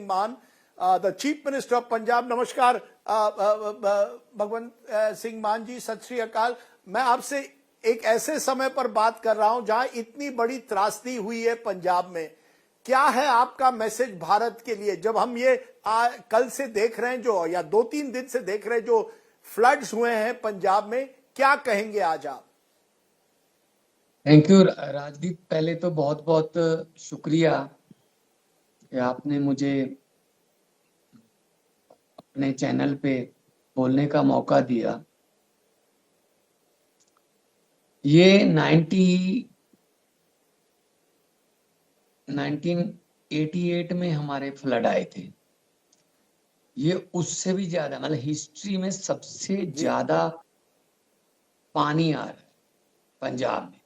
सिंह मान, the chief minister of Punjab. नमस्कार भगवंत सिंह मान जी, सत श्री अकाल। मैं आपसे एक ऐसे समय पर बात कर रहा हूं जहां इतनी बड़ी त्रासदी हुई है पंजाब में। क्या है आपका मैसेज भारत के लिए, जब हम ये कल से देख रहे हैं जो, या 2-3 दिन से देख रहे हैं जो फ्लड्स हुए हैं पंजाब में, क्या कहेंगे आज आप? Thank you Rajdeep. पहले तो बहुत बहुत शुक्रिया कि आपने मुझे अपने चैनल पे बोलने का मौका दिया। ये 1988 में हमारे फ्लड आए थे। ये उससे भी ज्यादा, मतलब हिस्ट्री में सबसे ज्यादा पानी आ रहा है पंजाब में।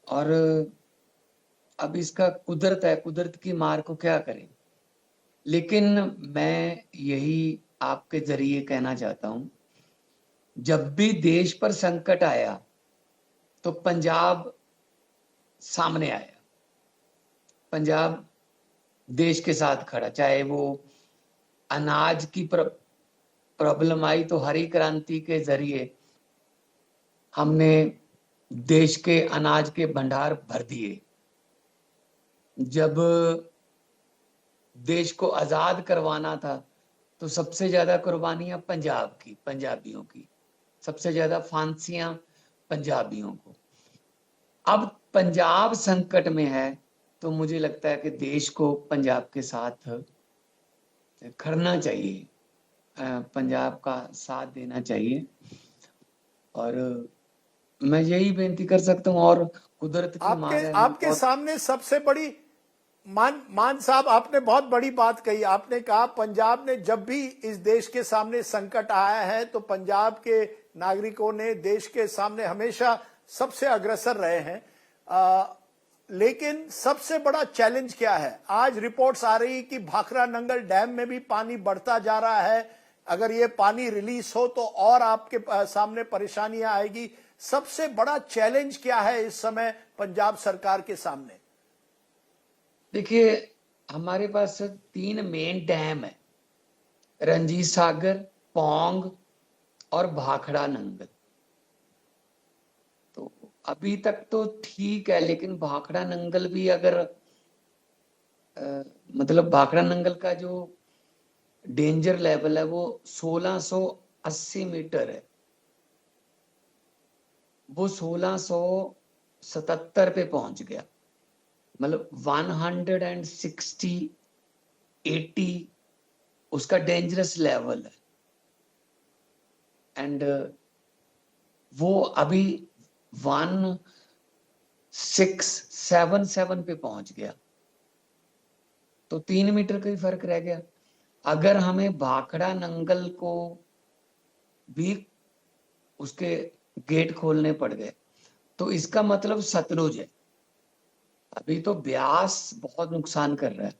और अब इसका कुदरत है, कुदरत की मार को क्या करें। लेकिन मैं यही आपके जरिए कहना चाहता हूं, जब भी देश पर संकट आया तो पंजाब सामने आया। पंजाब देश के साथ खड़ा, चाहे वो अनाज की प्रॉब्लम आई तो हरी क्रांति के जरिए हमने देश के अनाज के भंडार भर दिए। जब देश को आजाद करवाना था तो सबसे ज्यादा कुर्बानियां पंजाब की, पंजाबियों की, सबसे ज्यादा फांसियां पंजाबियों को। अब पंजाब संकट में है तो मुझे लगता है कि देश को पंजाब के साथ खड़ना चाहिए, पंजाब का साथ देना चाहिए। और मैं यही बेनती कर सकता हूँ। और कुदरत की मार है। आपके सामने सबसे बड़ी मान साहब, आपने बहुत बड़ी बात कही। आपने कहा पंजाब ने जब भी इस देश के सामने संकट आया है तो पंजाब के नागरिकों ने देश के सामने हमेशा सबसे अग्रसर रहे हैं। लेकिन सबसे बड़ा चैलेंज क्या है? आज रिपोर्ट्स आ रही कि भाखड़ा नंगल डैम में भी पानी बढ़ता जा रहा है। अगर ये पानी रिलीज हो तो और आपके सामने परेशानियां आएगी। सबसे बड़ा चैलेंज क्या है इस समय पंजाब सरकार के सामने? देखिए, हमारे पास 3 मेन डैम है, रंजीत सागर, पौंग और भाखड़ा नंगल। तो अभी तक तो ठीक है, लेकिन भाखड़ा नंगल भी अगर मतलब भाखड़ा नंगल का जो डेंजर लेवल है वो 1680 मीटर है। वो 1677 पे पहुंच गया, मतलब 160 80 उसका डेंजरस लेवल है। एंड वो अभी 1677 पे पहुंच गया, तो 3 मीटर का ही फर्क रह गया। अगर हमें भाखड़ा नंगल को भी उसके गेट खोलने पड़ गए तो इसका मतलब सतलुज है। अभी तो ब्यास बहुत नुकसान कर रहा है।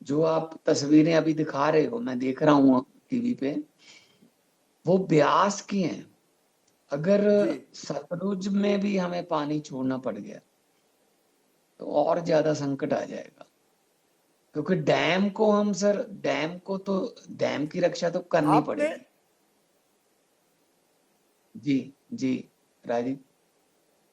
जो आप तस्वीरें अभी दिखा रहे हो, मैं देख रहा हूं टीवी पे, वो ब्यास की हैं। अगर सतलुज में भी हमें पानी छोड़ना पड़ गया तो और ज्यादा संकट आ जाएगा। क्योंकि डैम को हम डैम की रक्षा तो करनी पड़ेगी। जी राजीव,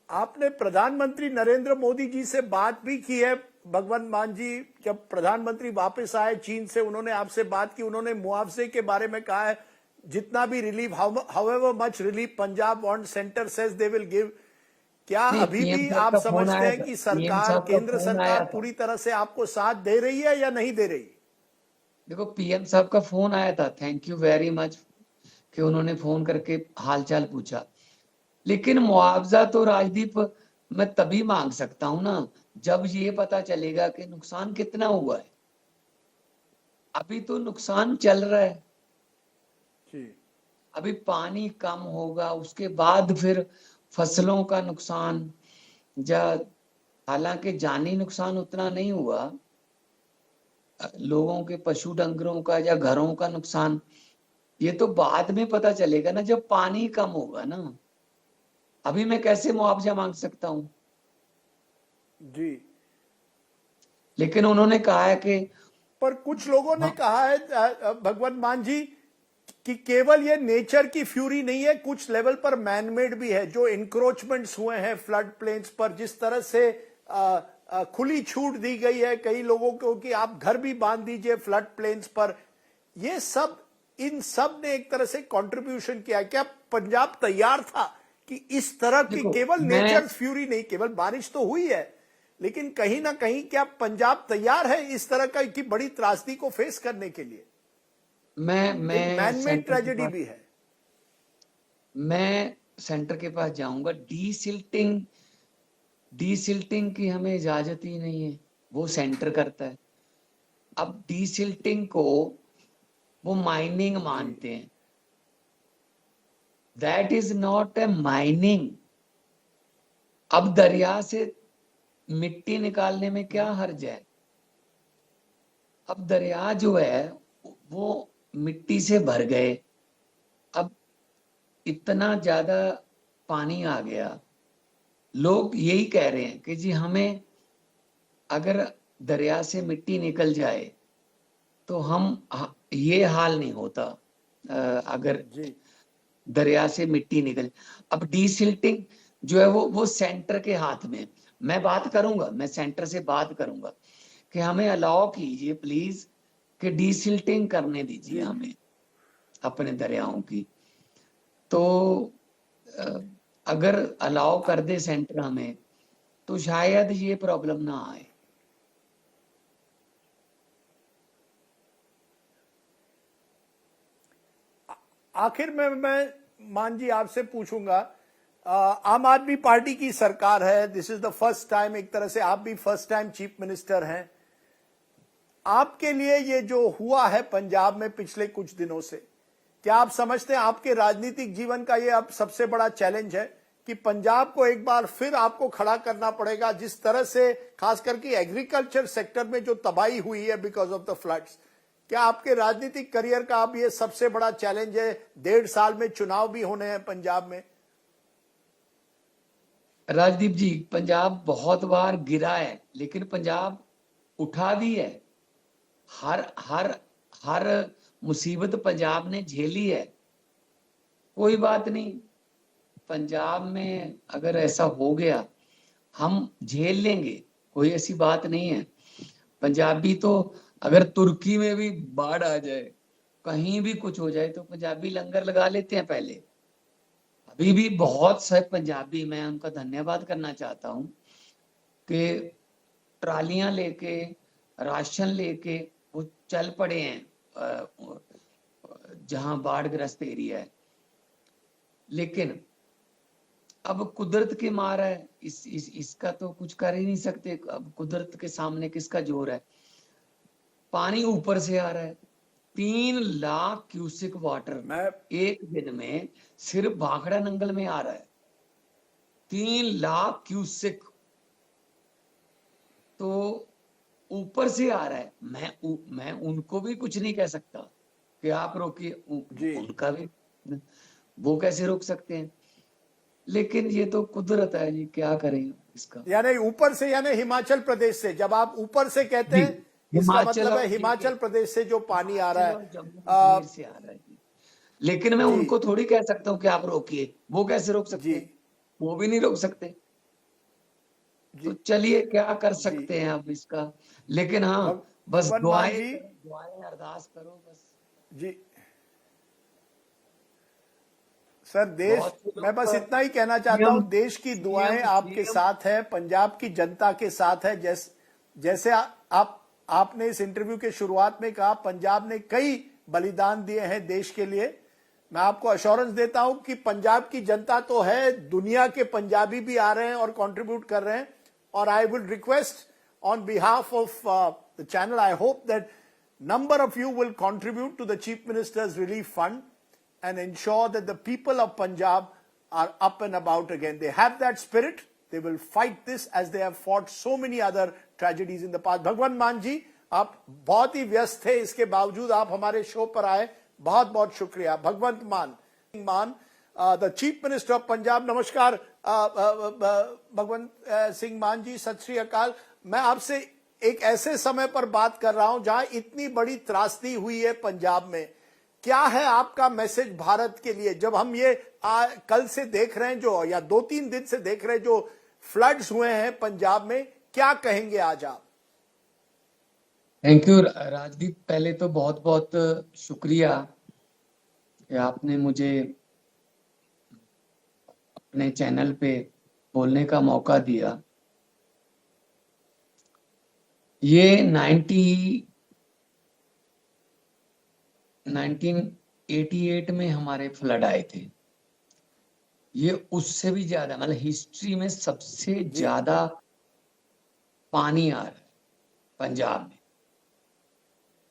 आपने प्रधानमंत्री नरेंद्र मोदी जी से बात भी की है भगवंत मान जी? जब प्रधानमंत्री वापस आए चीन से, उन्होंने आपसे बात की। उन्होंने मुआवजे के बारे में कहा है, जितना भी relief, however much relief Punjab want, centre says they will give. क्या अभी भी आप समझते हैं कि सरकार, केंद्र सरकार पूरी तरह से आपको साथ दे रही है या नहीं दे रही? देखो, पीएम साहब का फोन आया था, थैंक यू वेरी मच कि उन्होंने फोन करके हालचाल पूछा। लेकिन मुआवजा तो राजदीप मैं तभी मांग सकता हूं ना जब ये पता चलेगा कि नुकसान कितना हुआ है। अभी तो नुकसान चल रहा है। अभी पानी कम होगा, उसके बाद फिर फसलों का नुकसान, हालांकि जानी नुकसान उतना नहीं हुआ, लोगों के पशु डंगरों का या घरों का नुकसान ये तो बाद में पता चलेगा ना, जब पानी कम होगा ना। अभी मैं कैसे मुआवजा मांग सकता हूं? जी। लेकिन उन्होंने कहा है कि पर कुछ लोगों ने कहा है भगवंत मान जी कि केवल ये नेचर की फ्यूरी नहीं है, कुछ लेवल पर मैनमेड भी है। जो इंक्रोचमेंट्स हुए हैं फ्लड प्लेन्स पर, जिस तरह से खुली छूट दी गई है कई लोगों को कि आप घर भी बांध दीजिए फ्लड प्लेन्स पर, ये सब, इन सब ने एक तरह से कंट्रीब्यूशन किया। क्या पंजाब तैयार था कि इस तरह की देखो, केवल नेचर फ्यूरी नहीं, केवल बारिश तो हुई है, लेकिन कहीं ना कहीं क्या पंजाब तैयार है इस तरह का की बड़ी त्रासदी को फेस करने के लिए? मैं मैनमेड सेंटर के ट्रेजेडी पास भी है। मैं सेंटर के पास जाऊंगा। डीसिल्टिंग की हमें इजाजत ही नहीं है, वो सेंटर करता है। अब डीसिल्टिंग को वो माइनिंग मानते हैं। That is not a mining. अब दरिया से मिट्टी निकालने में क्या हर्ज है? अब दरिया जो है वो मिट्टी से भर गए, अब इतना ज्यादा पानी आ गया। लोग यही कह रहे हैं कि जी हमें अगर दरिया से मिट्टी निकल जाए तो ये हाल नहीं होता अगर जी दरिया से मिट्टी निकल। अब डीसिल्टिंग जो है वो सेंटर के हाथ में। मैं बात करूंगा, मैं सेंटर से बात करूंगा कि हमें अलाउ कीजिए प्लीज, कि डीसिल्टिंग करने दीजिए जी हमें अपने दरियाओं की। तो अगर अलाउ कर दे सेंटर हमें, तो शायद ये प्रॉब्लम ना आए। आखिर में मैं मान जी आपसे पूछूंगा, आम आदमी पार्टी की सरकार है, this is the first time, एक तरह से आप भी फर्स्ट टाइम चीफ मिनिस्टर हैं। आपके लिए ये जो हुआ है पंजाब में पिछले कुछ दिनों से, क्या आप समझते हैं आपके राजनीतिक जीवन का ये अब सबसे बड़ा चैलेंज है कि पंजाब को एक बार फिर आपको खड़ा करना पड़ेगा? जिस तरह से खास करके एग्रीकल्चर सेक्टर में जो तबाही हुई है बिकॉज ऑफ द फ्लड्स, क्या आपके राजनीतिक करियर का अब ये सबसे बड़ा चैलेंज है? 1.5 साल में चुनाव भी होने हैं पंजाब में। राजदीप जी, पंजाब बहुत बार गिरा है, लेकिन पंजाब उठा भी है। हर हर हर मुसीबत पंजाब ने झेली है। कोई बात नहीं, पंजाब में अगर ऐसा हो गया हम झेल लेंगे, कोई ऐसी बात नहीं है। पंजाबी तो अगर तुर्की में भी बाढ़ आ जाए, कहीं भी कुछ हो जाए, तो पंजाबी लंगर लगा लेते हैं पहले। अभी भी बहुत से पंजाबी, मैं उनका धन्यवाद करना चाहता हूँ कि ट्रालियां लेके, राशन लेके वो चल पड़े हैं जहां बाढ़ ग्रस्त एरिया है। लेकिन अब कुदरत की मार है, इसका तो कुछ कर ही नहीं सकते। अब कुदरत के सामने किसका जोर है? पानी ऊपर से आ रहा है, 3 लाख क्यूसिक वाटर मैं एक दिन में सिर्फ भाखड़ा नंगल में आ रहा है। 3 लाख क्यूसिक तो ऊपर से आ रहा है। मैं उनको भी कुछ नहीं कह सकता कि आप रोकिए, उनका भी वो कैसे रोक सकते हैं? लेकिन ये तो कुदरत है जी, क्या करें इसका। यानी ऊपर से, यानी हिमाचल प्रदेश से, जब आप ऊपर से कहते हैं इसका मतलब है हिमाचल प्रदेश से जो पानी आ रहा है, जम्मू कश्मीर से आ रहा है जी। लेकिन मैं उनको थोड़ी कह सकता हूँ कि आप रोकिए, वो कैसे रोक सकते हैं? वो भी नहीं रोक सकते। तो चलिए क्या कर सकते हैं अब इसका। लेकिन हाँ, बस दुआएं अरदास करो बस जी। सर देश, मैं बस इतना ही कहना चाहता हूं, देश की दुआएं आपके साथ है, पंजाब की जनता के साथ है। जैसे आपने इस इंटरव्यू के शुरुआत में कहा, पंजाब ने कई बलिदान दिए हैं देश के लिए। मैं आपको अश्योरेंस देता हूं कि पंजाब की जनता तो है, दुनिया के पंजाबी भी आ रहे हैं और कंट्रीब्यूट कर रहे हैं। और I will request on behalf of the channel, I hope that number of you will contribute to the Chief Minister's Relief Fund and ensure that the people of Punjab are up and about again. They have that spirit. They will fight this as they have fought so many other tragedies in the past. भगवंत मान जी, आप बहुत ही व्यस्त थे, इसके बावजूद आप हमारे show पर आए, बहुत बहुत शुक्रिया। भगवंत मान, the chief minister of Punjab. नमस्कार भगवंत सिंह मान जी, सत श्री अकाल। मैं आपसे एक ऐसे समय पर बात कर रहा हूं जहां इतनी बड़ी त्रासदी हुई है पंजाब में। क्या है आपका मैसेज भारत के लिए, जब हम ये कल से देख रहे हैं जो, या 2-3 दिन से देख रहे हैं जो फ्लड्स हुए हैं पंजाब में, क्या कहेंगे आज आप? थैंक यू राजदीप, पहले तो बहुत बहुत शुक्रिया कि आपने मुझे अपने चैनल पे बोलने का मौका दिया। ये 1988 में हमारे फ्लड आए थे। ये उससे भी ज्यादा, मतलब हिस्ट्री में सबसे ज्यादा पानी आ रहा है पंजाब में।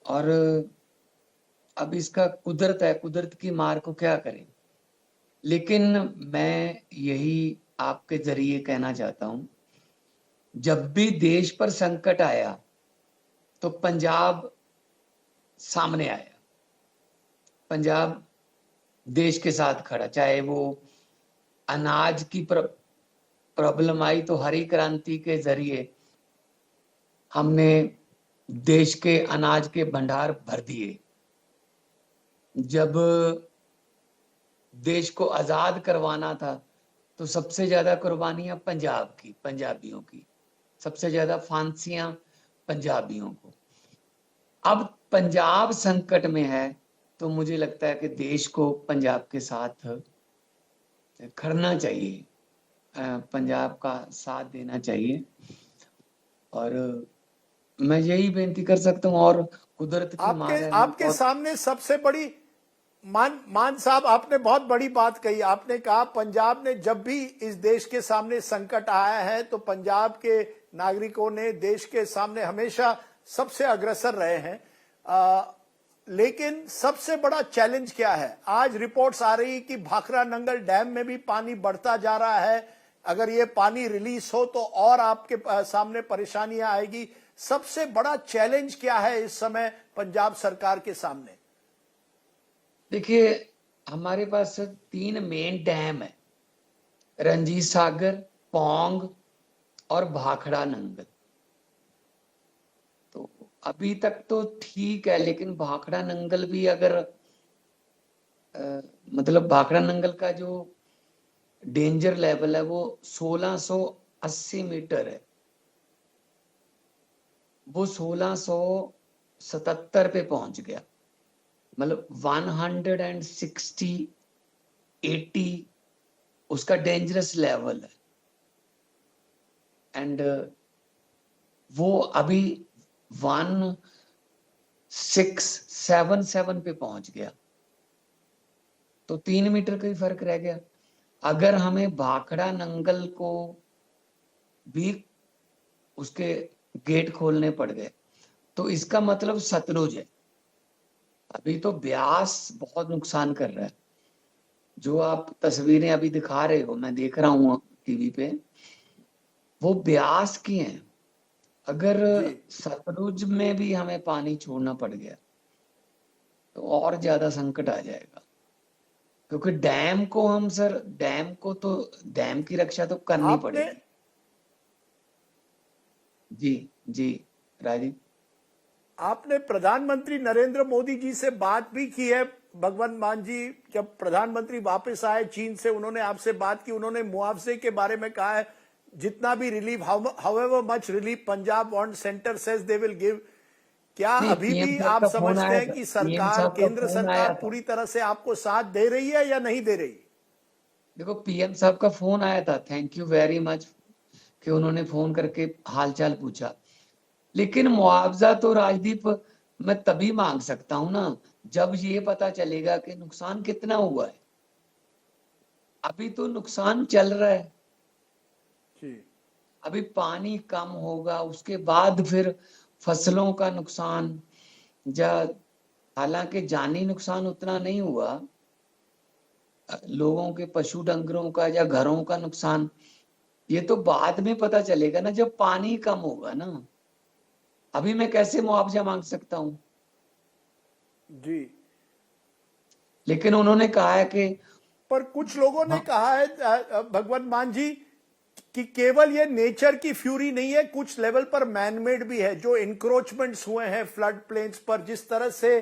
और अब इसका कुदरत है, कुदरत की मार को क्या करें। लेकिन मैं यही आपके जरिए कहना चाहता हूं, जब भी देश पर संकट आया तो पंजाब सामने आया। पंजाब देश के साथ खड़ा, चाहे वो अनाज की प्रॉब्लम आई तो हरी क्रांति के जरिए हमने देश के अनाज के भंडार भर दिए। जब देश को आजाद करवाना था तो सबसे ज्यादा कुर्बानियां पंजाब की, पंजाबियों की, सबसे ज्यादा फांसियां पंजाबियों को। अब पंजाब संकट में है तो मुझे लगता है कि देश को पंजाब के साथ खड़ना चाहिए, पंजाब का साथ देना चाहिए। और मैं यही बेनती कर सकता हूँ। और कुदरत की मार है, आपके सामने सबसे बड़ी मान साहब, आपने बहुत बड़ी बात कही। आपने कहा पंजाब ने जब भी इस देश के सामने संकट आया है तो पंजाब के नागरिकों ने देश के सामने हमेशा सबसे अग्रसर रहे हैं। लेकिन सबसे बड़ा चैलेंज क्या है? आज रिपोर्ट्स आ रही कि भाखड़ा नंगल डैम में भी पानी बढ़ता जा रहा है। अगर ये पानी रिलीज हो तो और आपके सामने परेशानियां आएगी। सबसे बड़ा चैलेंज क्या है इस समय पंजाब सरकार के सामने? देखिए, हमारे पास 3 मेन डैम है, रंजीत सागर, पौंग और भाखड़ा नंगल। तो अभी तक तो ठीक है, लेकिन भाखड़ा नंगल भी अगर मतलब भाखड़ा नंगल का जो डेंजर लेवल है वो 1680 मीटर है, वो 1677 पे पहुंच गया। मतलब 160 80 उसका डेंजरस लेवल है। एंड वो अभी 1677 पे पहुंच गया, तो 3 मीटर का ही फर्क रह गया। अगर हमें भाखड़ा नंगल को भी उसके गेट खोलने पड़ गए तो इसका मतलब सतलुज है। अभी तो ब्यास बहुत नुकसान कर रहा है। जो आप तस्वीरें अभी दिखा रहे हो, मैं देख रहा हूं टीवी पे, वो ब्यास की हैं। अगर सतलुज में भी हमें पानी छोड़ना पड़ गया तो और ज्यादा संकट आ जाएगा। क्योंकि डैम को हम सर, डैम की रक्षा तो करनी पड़ेगी। जी जी राजीव, आपने प्रधानमंत्री नरेंद्र मोदी जी से बात भी की है। भगवंत मान जी जब प्रधानमंत्री वापस आए चीन से, उन्होंने आपसे बात की। उन्होंने मुआवजे के बारे में कहा है, जितना भी relief, however much relief Punjab want, centre says they will give. क्या अभी भी आप समझते हैं कि सरकार, केंद्र सरकार पूरी तरह से आपको साथ दे रही है या नहीं दे रही? देखो, पीएम साहब का फोन आया था, थैंक यू वेरी मच कि उन्होंने फोन करके हालचाल पूछा। लेकिन मुआवजा तो राजदीप मैं तभी मांग सकता हूं ना जब ये पता चलेगा कि नुकसान कितना हुआ है। अभी तो नुकसान चल रहा है जी। अभी पानी कम होगा, उसके बाद फिर फसलों का नुकसान, हालांकि जानी नुकसान उतना नहीं हुआ, लोगों के पशु डंगरों का या घरों का नुकसान ये तो बाद में पता चलेगा ना, जब पानी कम होगा ना। अभी मैं कैसे मुआवजा मांग सकता हूं? जी। लेकिन उन्होंने कहा है कि पर कुछ लोगों ने कहा है भगवंत मान जी कि केवल ये नेचर की फ्यूरी नहीं है, कुछ लेवल पर मैनमेड भी है। जो इंक्रोचमेंट्स हुए हैं फ्लड प्लेन्स पर, जिस तरह से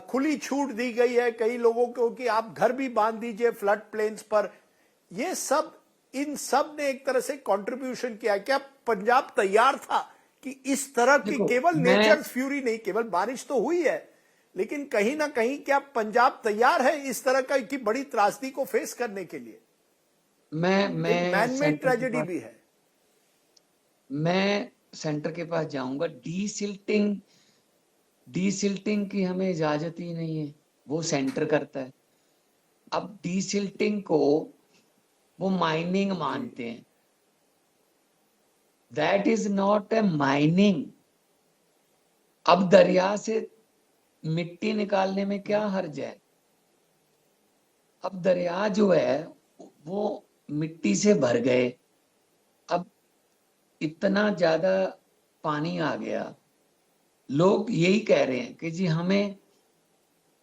खुली छूट दी गई है कई लोगों को कि आप घर भी बांध दीजिए फ्लड प्लेन्स पर, ये सब, इन सब ने एक तरह से कंट्रीब्यूशन किया। क्या पंजाब तैयार था कि इस तरह की देखो, केवल नेचर फ्यूरी नहीं, केवल बारिश तो हुई है, लेकिन कहीं ना कहीं क्या पंजाब तैयार है इस तरह का की बड़ी त्रासदी को फेस करने के लिए? मैं मैनमेड सेंटर के ट्रेजेडी पास भी है। मैं सेंटर के पास जाऊंगा। डीसिल्टिंग की हमें इजाजत ही नहीं है, वो सेंटर करता है। अब डीसिल्टिंग को वो माइनिंग मानते हैं। That is not a mining. अब दरिया से मिट्टी निकालने में क्या हर्ज है? अब दरिया जो है वो मिट्टी से भर गए, अब इतना ज्यादा पानी आ गया। लोग यही कह रहे हैं कि जी हमें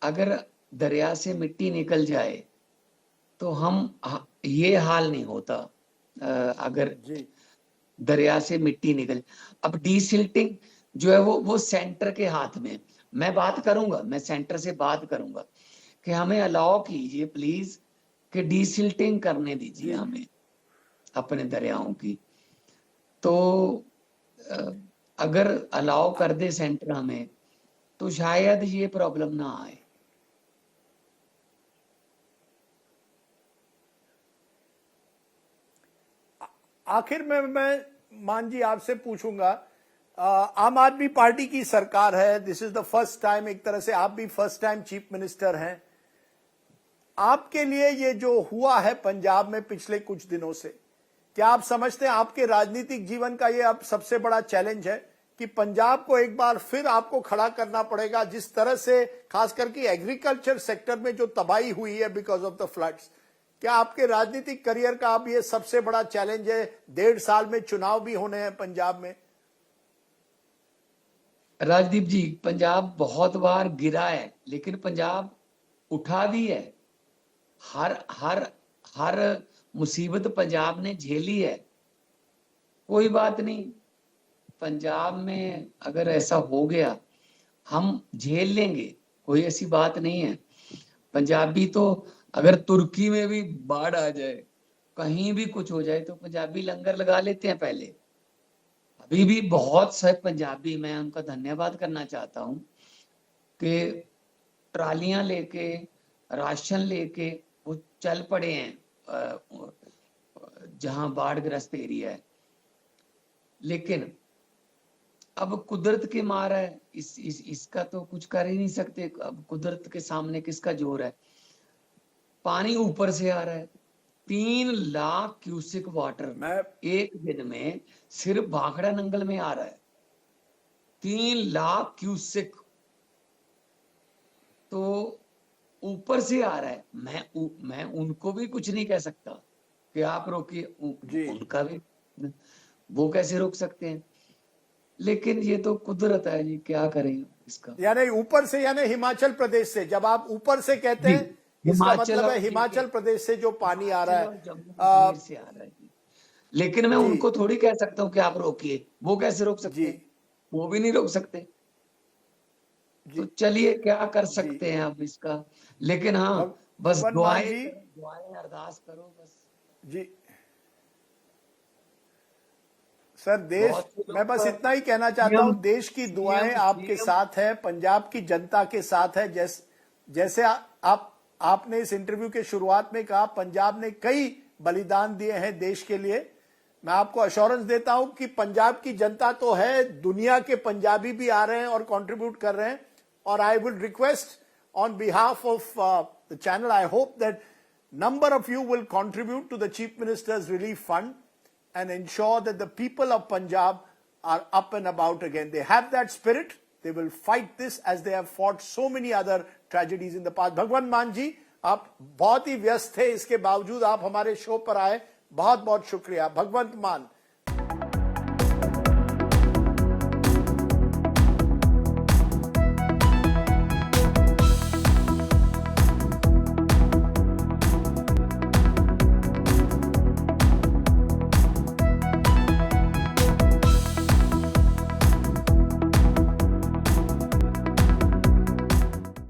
अगर दरिया से मिट्टी निकल जाए तो ये हाल नहीं होता अगर जी दरिया से मिट्टी निकल। अब डीसिल्टिंग जो है वो सेंटर के हाथ में। मैं बात करूंगा, मैं सेंटर से बात करूंगा कि हमें अलाउ कीजिए प्लीज, कि डीसिल्टिंग करने दीजिए जी हमें अपने दरियाओं की। तो अगर अलाउ कर दे सेंटर हमें, तो शायद ये प्रॉब्लम ना आए। आखिर में मैं मान जी आपसे पूछूंगा, आम आदमी पार्टी की सरकार है, this is the first time, एक तरह से आप भी फर्स्ट टाइम चीफ मिनिस्टर हैं। आपके लिए ये जो हुआ है पंजाब में पिछले कुछ दिनों से, क्या आप समझते हैं आपके राजनीतिक जीवन का ये अब सबसे बड़ा चैलेंज है कि पंजाब को एक बार फिर आपको खड़ा करना पड़ेगा? जिस तरह से खास करके एग्रीकल्चर सेक्टर में जो तबाही हुई है बिकॉज ऑफ द फ्लड्स, क्या आपके राजनीतिक करियर का अब ये सबसे बड़ा चैलेंज है? 1.5 साल में चुनाव भी होने हैं पंजाब में। राजदीप जी, पंजाब बहुत बार गिरा है, लेकिन पंजाब उठा भी है। हर हर हर मुसीबत पंजाब ने झेली है। कोई बात नहीं, पंजाब में अगर ऐसा हो गया हम झेल लेंगे, कोई ऐसी बात नहीं है। पंजाबी तो अगर तुर्की में भी बाढ़ आ जाए, कहीं भी कुछ हो जाए, तो पंजाबी लंगर लगा लेते हैं पहले। अभी भी बहुत से पंजाबी, मैं उनका धन्यवाद करना चाहता हूँ कि ट्रालियां लेके, राशन लेके वो चल पड़े हैं जहां बाढ़ ग्रस्त एरिया है। लेकिन अब कुदरत की मार है, इसका तो कुछ कर ही नहीं सकते। अब कुदरत के सामने किसका जोर है? पानी ऊपर से आ रहा है, 3 लाख क्यूसिक वाटर मैं एक दिन में सिर्फ भाखड़ा नंगल में आ रहा है। 3 लाख क्यूसिक तो ऊपर से आ रहा है। मैं उनको भी कुछ नहीं कह सकता कि आप रोकिए, उनका भी वो कैसे रोक सकते हैं? लेकिन ये तो कुदरत है जी, क्या करें इसका। यानी ऊपर से, यानी हिमाचल प्रदेश से, जब आप ऊपर से कहते हैं इसका मतलब है हिमाचल प्रदेश से जो पानी आ रहा है, जम्मू कश्मीर से आ रहा है जी। लेकिन मैं उनको थोड़ी कह सकता हूँ कि आप रोकिए, वो कैसे रोक सकते हैं? वो भी नहीं रोक सकते। तो चलिए क्या कर सकते हैं अब इसका। लेकिन हाँ, बस दुआएं अरदास करो बस जी। सर देश, मैं बस इतना ही कहना चाहता हूं, देश की दुआएं आपके साथ है, पंजाब की जनता के साथ है। जैसे आपने इस इंटरव्यू के शुरुआत में कहा, पंजाब ने कई बलिदान दिए हैं देश के लिए। मैं आपको अश्योरेंस देता हूं कि पंजाब की जनता तो है, दुनिया के पंजाबी भी आ रहे हैं और कंट्रीब्यूट कर रहे हैं। और I will request on behalf of the channel, I hope that number of you will contribute to the Chief Minister's Relief Fund and ensure that the people of Punjab are up and about again. They have that spirit. They will fight this as they have fought so many other tragedies in the past. भगवंत मान जी, आप बहुत ही व्यस्त थे, इसके बावजूद आप हमारे show पर आए, बहुत बहुत शुक्रिया। भगवंत मान,